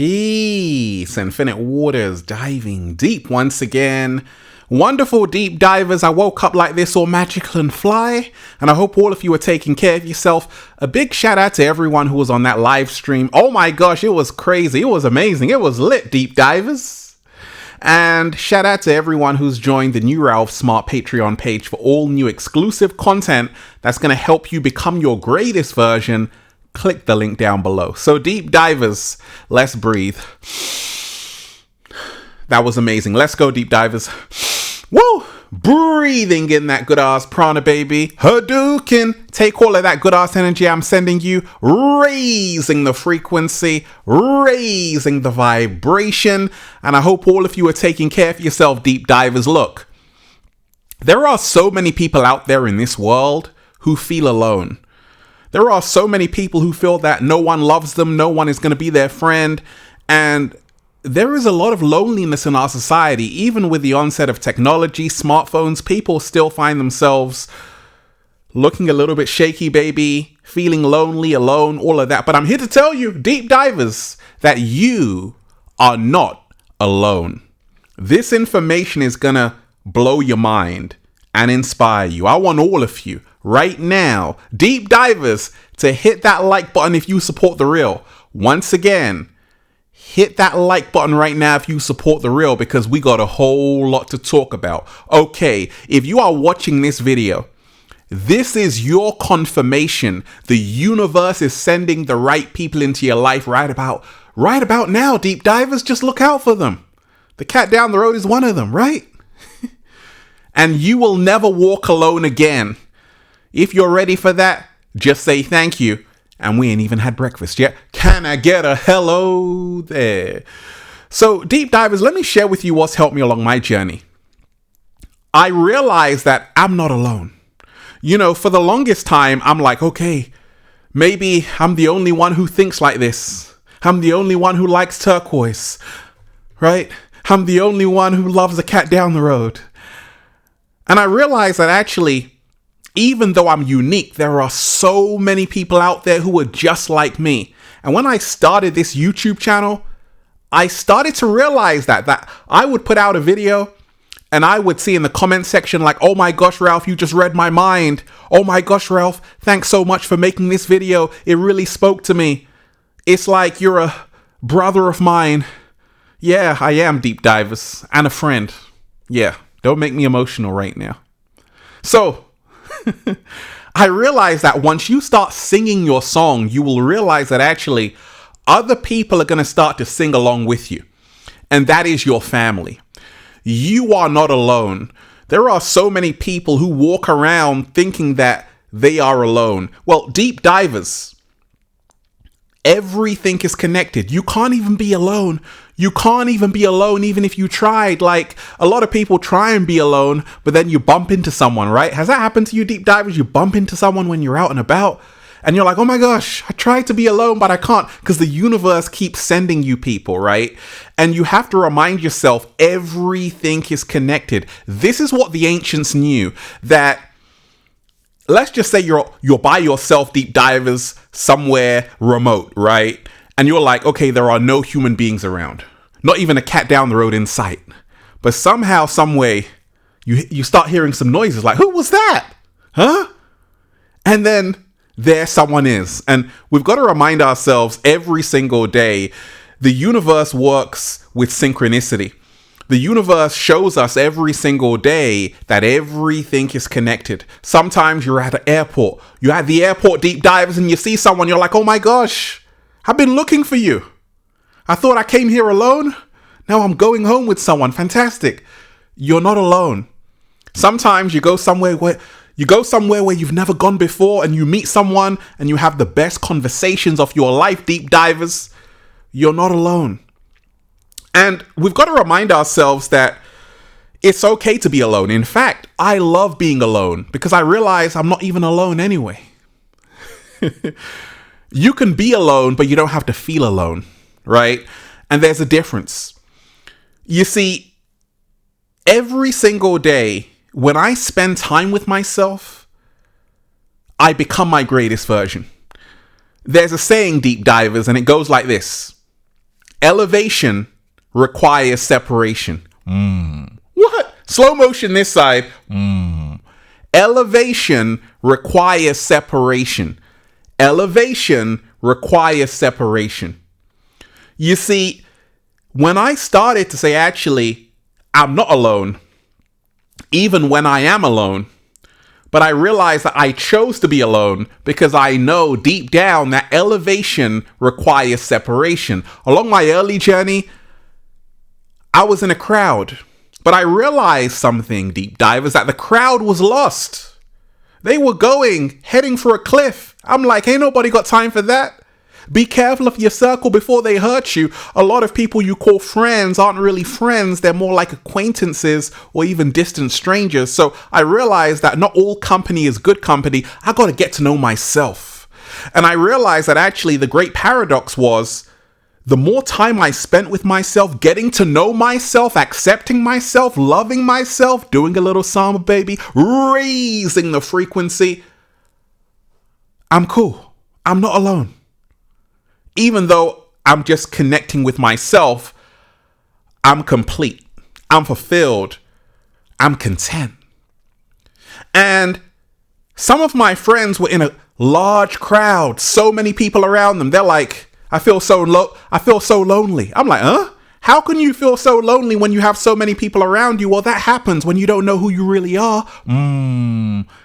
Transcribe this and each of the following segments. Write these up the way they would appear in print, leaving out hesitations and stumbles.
Peace, Infinite Waters, diving deep once again. Wonderful deep divers, I woke up like this all magical and fly, and I hope all of you are taking care of yourself. A big shout out to everyone who was on that live stream. Oh my gosh, it was crazy, it was amazing, it was lit, deep divers. And shout out to everyone who's joined the New Ralph Smart Patreon page for all new exclusive content that's going to help you become your greatest version. Click the link down below. So deep divers, let's breathe. That was amazing. Let's go, deep divers. Woo! Breathing in that good ass prana, baby. Hadouken. Take all of that good ass energy I'm sending you, raising the frequency, raising the vibration. And I hope all of you are taking care of yourself, deep divers. Look, there are so many people out there in this world who feel alone. There are so many people who feel that no one loves them, no one is going to be their friend, and there is a lot of loneliness in our society. Even with the onset of technology, smartphones, people still find themselves looking a little bit shaky, baby, feeling lonely, alone, all of that. But I'm here to tell you, deep divers, that you are not alone. This information is going to blow your mind and inspire you. I want all of you right now, deep divers, to hit that like button if you support the real. Once again, hit that like button right now if you support the real, because we got a whole lot to talk about. Okay, if you are watching this video, this is your confirmation. The universe is sending the right people into your life right about now, deep divers. Just look out for them. The cat down the road is one of them, right? And you will never walk alone again. If you're ready for that, just say thank you. And we ain't even had breakfast yet. Can I get a hello there? So, deep divers, let me share with you what's helped me along my journey. I realized that I'm not alone. You know, for the longest time, I'm like, okay, maybe I'm the only one who thinks like this. I'm the only one who likes turquoise, right? I'm the only one who loves a cat down the road. And I realized that actually, even though I'm unique, there are so many people out there who are just like me. And when I started this YouTube channel, I started to realize that I would put out a video and I would see in the comment section like, oh my gosh, Ralph, you just read my mind. Oh my gosh, Ralph, thanks so much for making this video. It really spoke to me. It's like you're a brother of mine. Yeah, I am, deep divers, and a friend. Yeah, don't make me emotional right now. So, I realized that once you start singing your song, you will realize that actually other people are going to start to sing along with you. And that is your family. You are not alone. There are so many people who walk around thinking that they are alone. Well, deep divers, everything is connected. You can't even be alone. You can't even be alone even if you tried. Like, a lot of people try and be alone, but then you bump into someone, right? Has that happened to you, deep divers? You bump into someone when you're out and about, and you're like, oh my gosh, I tried to be alone, but I can't, because the universe keeps sending you people, right? And you have to remind yourself, everything is connected. This is what the ancients knew, that let's just say you're by yourself, deep divers, somewhere remote, right? And you're like, okay, there are no human beings around. Not even a cat down the road in sight. But somehow, some way, you start hearing some noises like, who was that? Huh? And then there someone is. And we've got to remind ourselves every single day, the universe works with synchronicity. The universe shows us every single day that everything is connected. Sometimes you're at an airport. You're at the airport, deep divers, and you see someone. You're like, oh my gosh, I've been looking for you. I thought I came here alone. Now I'm going home with someone. Fantastic. You're not alone. Sometimes you go somewhere where you've never gone before, and you meet someone and you have the best conversations of your life, deep divers. You're not alone. And we've got to remind ourselves that it's okay to be alone. In fact, I love being alone because I realize I'm not even alone anyway. You can be alone, but you don't have to feel alone, right? And there's a difference. You see, every single day, when I spend time with myself, I become my greatest version. There's a saying, deep divers, and it goes like this. Elevation requires separation. What? Slow motion this side. Elevation requires separation. Elevation requires separation. You see, when I started to say, actually, I'm not alone, even when I am alone, but I realized that I chose to be alone because I know deep down that elevation requires separation. Along my early journey, I was in a crowd, but I realized something, deep divers, that the crowd was lost. They were heading for a cliff. I'm like, ain't nobody got time for that. Be careful of your circle before they hurt you. A lot of people you call friends aren't really friends. They're more like acquaintances or even distant strangers. So I realized that not all company is good company. I got to get to know myself. And I realized that actually the great paradox was the more time I spent with myself, getting to know myself, accepting myself, loving myself, doing a little samba baby, raising the frequency, I'm cool. I'm not alone. Even though I'm just connecting with myself, I'm complete. I'm fulfilled. I'm content. And some of my friends were in a large crowd, so many people around them. They're like, I feel so lonely. I'm like, huh? How can you feel so lonely when you have so many people around you? Well, that happens when you don't know who you really are.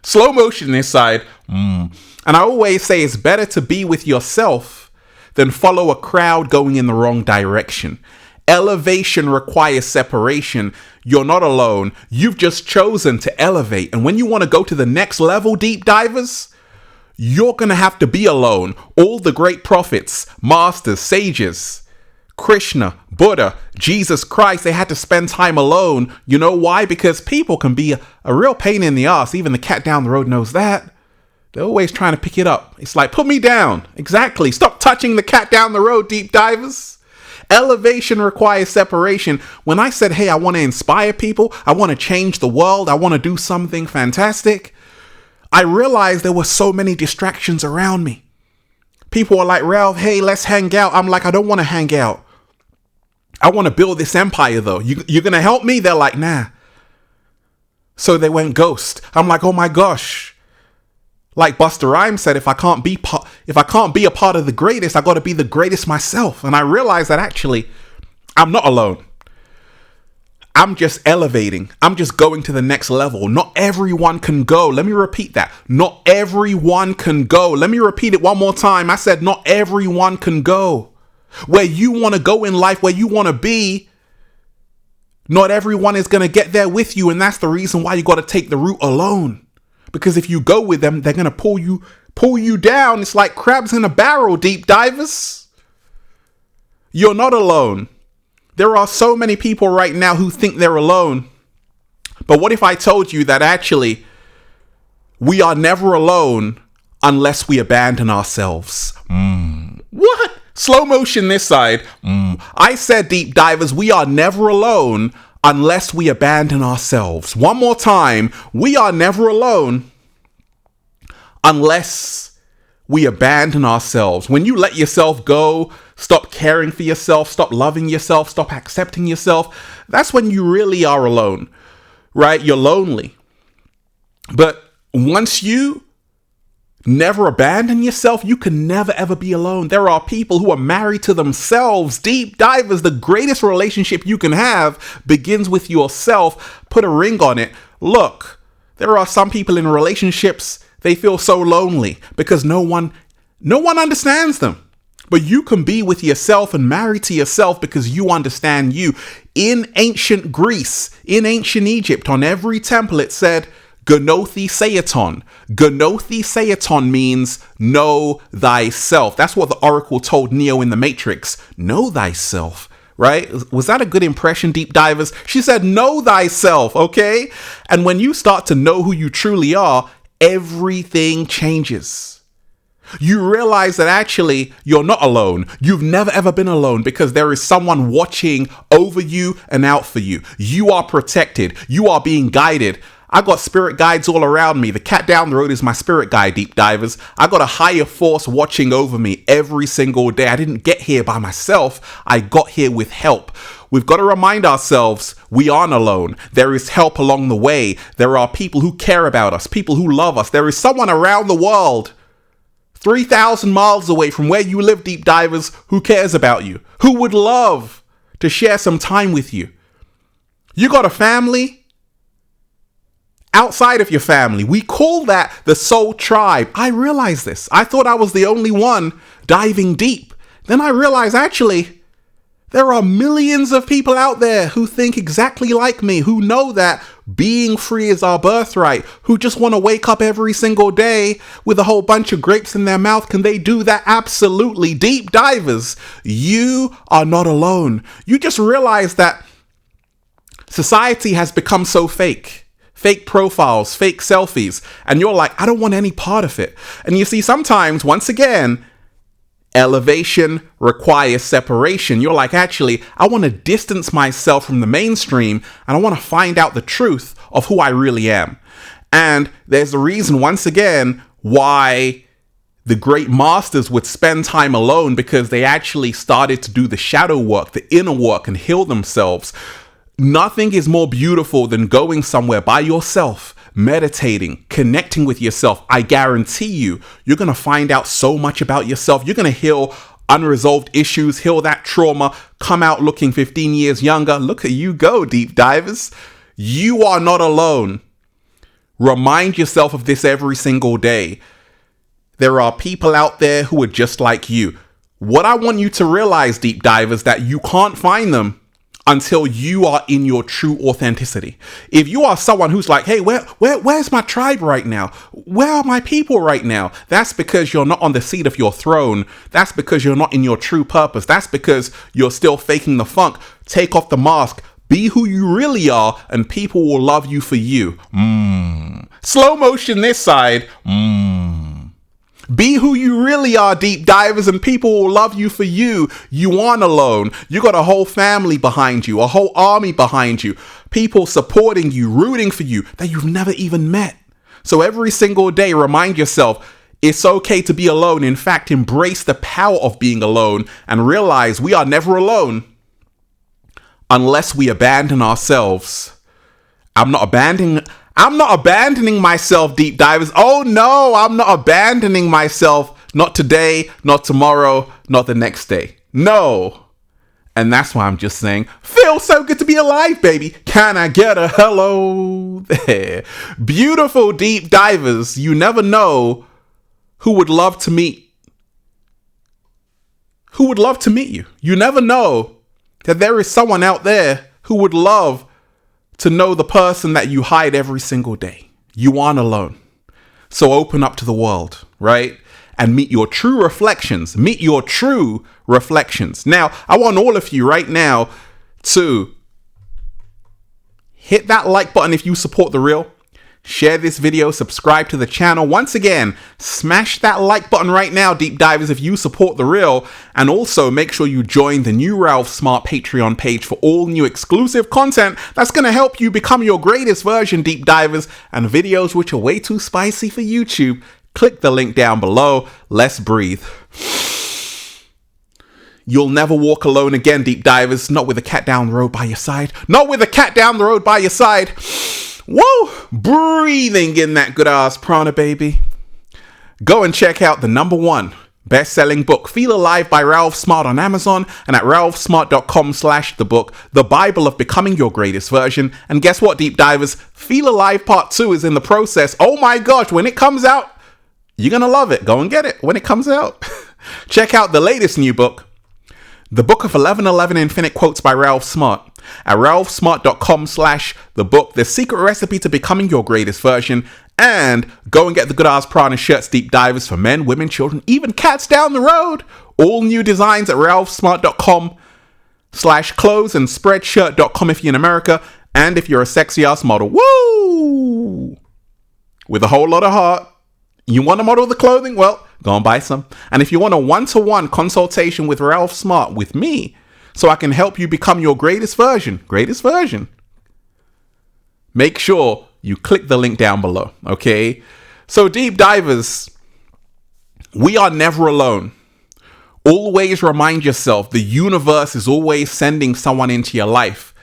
Slow motion this side. And I always say it's better to be with yourself than follow a crowd going in the wrong direction. Elevation requires separation. You're not alone. You've just chosen to elevate. And when you want to go to the next level, deep divers, you're going to have to be alone. All the great prophets, masters, sages, Krishna, Buddha, Jesus Christ, they had to spend time alone. You know why? Because people can be a real pain in the ass. Even the cat down the road knows that. They're always trying to pick it up. It's like, put me down. Exactly. Stop touching the cat down the road, deep divers. Elevation requires separation. When I said, hey, I want to inspire people, I want to change the world, I want to do something fantastic, I realized there were so many distractions around me. People were like, Ralph, hey, let's hang out. I'm like, I don't want to hang out. I want to build this empire, though. You're going to help me? They're like, nah. So they went ghost. I'm like, oh my gosh. Like Busta Rhymes said, if I can't be a part of the greatest, I got to be the greatest myself. And I realized that actually, I'm not alone. I'm just elevating. I'm just going to the next level. Not everyone can go. Let me repeat that. Not everyone can go. Let me repeat it one more time. I said, not everyone can go. Where you want to go in life, where you want to be, not everyone is going to get there with you. And that's the reason why you got to take the route alone. Because if you go with them, they're going to pull you down. It's like crabs in a barrel, deep divers. You're not alone. There are so many people right now who think they're alone. But what if I told you that actually we are never alone unless we abandon ourselves? What? Slow motion this side. I said, deep divers, we are never alone unless we abandon ourselves. One more time. We are never alone unless we abandon ourselves. When you let yourself go, stop caring for yourself, stop loving yourself, stop accepting yourself, that's when you really are alone, right? You're lonely. But once you never abandon yourself, you can never ever be alone. There are people who are married to themselves. Deep divers, the greatest relationship you can have begins with yourself. Put a ring on it. Look, there are some people in relationships, they feel so lonely because no one understands them. But you can be with yourself and married to yourself because you understand you. In ancient Greece, in ancient Egypt, on every temple it said, Gnothi Seaton. Gnothi Seaton means know thyself. That's what the Oracle told Neo in the Matrix. Know thyself, right? Was that a good impression, deep divers? She said, know thyself, okay? And when you start to know who you truly are, everything changes. You realize that actually you're not alone. You've never ever been alone because there is someone watching over you and out for you. You are protected. You are being guided. I got spirit guides all around me. The cat down the road is my spirit guide, deep divers. I got a higher force watching over me every single day. I didn't get here by myself. I got here with help. We've got to remind ourselves we aren't alone. There is help along the way. There are people who care about us, people who love us. There is someone around the world, 3,000 miles away from where you live, deep divers, who cares about you, who would love to share some time with you. You got a family outside of your family. We call that the soul tribe. I realized this. I thought I was the only one diving deep. Then I realized actually there are millions of people out there who think exactly like me, who know that being free is our birthright, who just want to wake up every single day with a whole bunch of grapes in their mouth. Can they do that? Absolutely. Deep divers, you are not alone. You just realize that society has become so fake. Fake profiles, fake selfies. And you're like, I don't want any part of it. And you see, sometimes, once again, elevation requires separation. You're like, actually, I want to distance myself from the mainstream and I want to find out the truth of who I really am. And there's a reason, once again, why the great masters would spend time alone, because they actually started to do the shadow work, the inner work, and heal themselves. Nothing is more beautiful than going somewhere by yourself, meditating, connecting with yourself. I guarantee you're going to find out so much about yourself. You're going to heal unresolved issues, heal that trauma, come out looking 15 years younger. Look at you go, deep divers. You are not alone. Remind yourself of this every single day. There are people out there who are just like you. What I want you to realize, deep divers, that you can't find them until you are in your true authenticity. If you are someone who's like, hey, where's my tribe right now? Where are my people right now? That's because you're not on the seat of your throne. That's because you're not in your true purpose. That's because you're still faking the funk. Take off the mask. Be who you really are, and people will love you for you. Slow motion this side. Be who you really are, deep divers, and people will love you for you. You aren't alone. You got a whole family behind you, a whole army behind you, people supporting you, rooting for you that you've never even met. So every single day, remind yourself, it's okay to be alone. In fact, embrace the power of being alone and realize we are never alone unless we abandon ourselves. I'm not abandoning myself, deep divers. Oh no, I'm not abandoning myself. Not today, not tomorrow, not the next day. No. And that's why I'm just saying, feels so good to be alive, baby. Can I get a hello there? Beautiful deep divers. You never know who would love to meet. Who would love to meet you. You never know that there is someone out there who would love to know the person that you hide every single day. You aren't alone. So open up to the world, right? And meet your true reflections. Meet your true reflections. Now, I want all of you right now to hit that like button if you support The Real. Share this video, subscribe to the channel. Once again, smash that like button right now, deep divers, if you support The Real. And also make sure you join the new Ralph Smart Patreon page for all new exclusive content that's going to help you become your greatest version, deep divers, and videos which are way too spicy for YouTube. Click the link down below. Let's breathe. You'll never walk alone again, deep divers. Not with a cat down the road by your side. Not with a cat down the road by your side. Whoa! Breathing in that good ass prana, baby. Go and check out the #1 best-selling book, Feel Alive by Ralph Smart, on Amazon and at ralphsmart.com/the book, the Bible of becoming your greatest version. And guess what, deep divers? Feel Alive Part 2 is in the process. Oh my gosh, when it comes out, you're gonna love it. Go and get it when it comes out. Check out the latest new book, The Book of 1111 Infinite Quotes by Ralph Smart, at ralphsmart.com/the book, the secret recipe to becoming your greatest version. And go and get the good ass prana shirts, deep divers, for men, women, children, even cats down the road. All new designs at ralphsmart.com/clothes and spreadshirt.com if you're in America. And if you're a sexy ass model, woo, with a whole lot of heart, you want to model the clothing? Well, go and buy some. And if you want a one-to-one consultation with Ralph Smart with me, so I can help you become your greatest version, make sure you click the link down below. Okay. So deep divers, we are never alone. Always remind yourself the universe is always sending someone into your life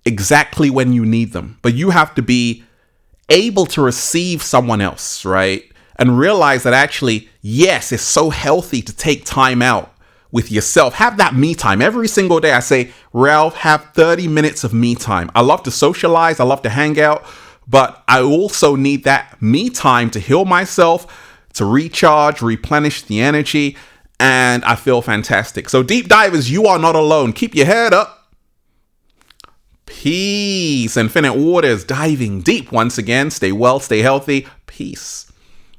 exactly when you need them. But you have to be able to receive someone else, right? And realize that actually, yes, it's so healthy to take time out with yourself. Have that me time. Every single day I say, Ralph, have 30 minutes of me time. I love to socialize. I love to hang out. But I also need that me time to heal myself, to recharge, replenish the energy. And I feel fantastic. So deep divers, you are not alone. Keep your head up. Peace. Infinite waters, diving deep once again. Stay well, stay healthy. Peace.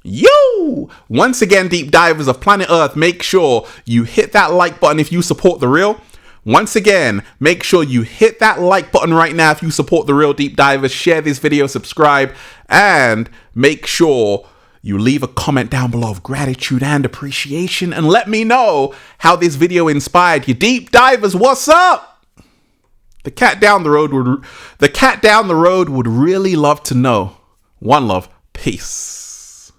Yo! Once again, deep divers of planet Earth, make sure you hit that like button if you support the real. Once again, make sure you hit that like button right now if you support the real deep divers. Share this video, subscribe, and make sure you leave a comment down below of gratitude and appreciation, and let me know how this video inspired you. Deep divers, what's up? The cat down the road would really love to know. One love. Peace.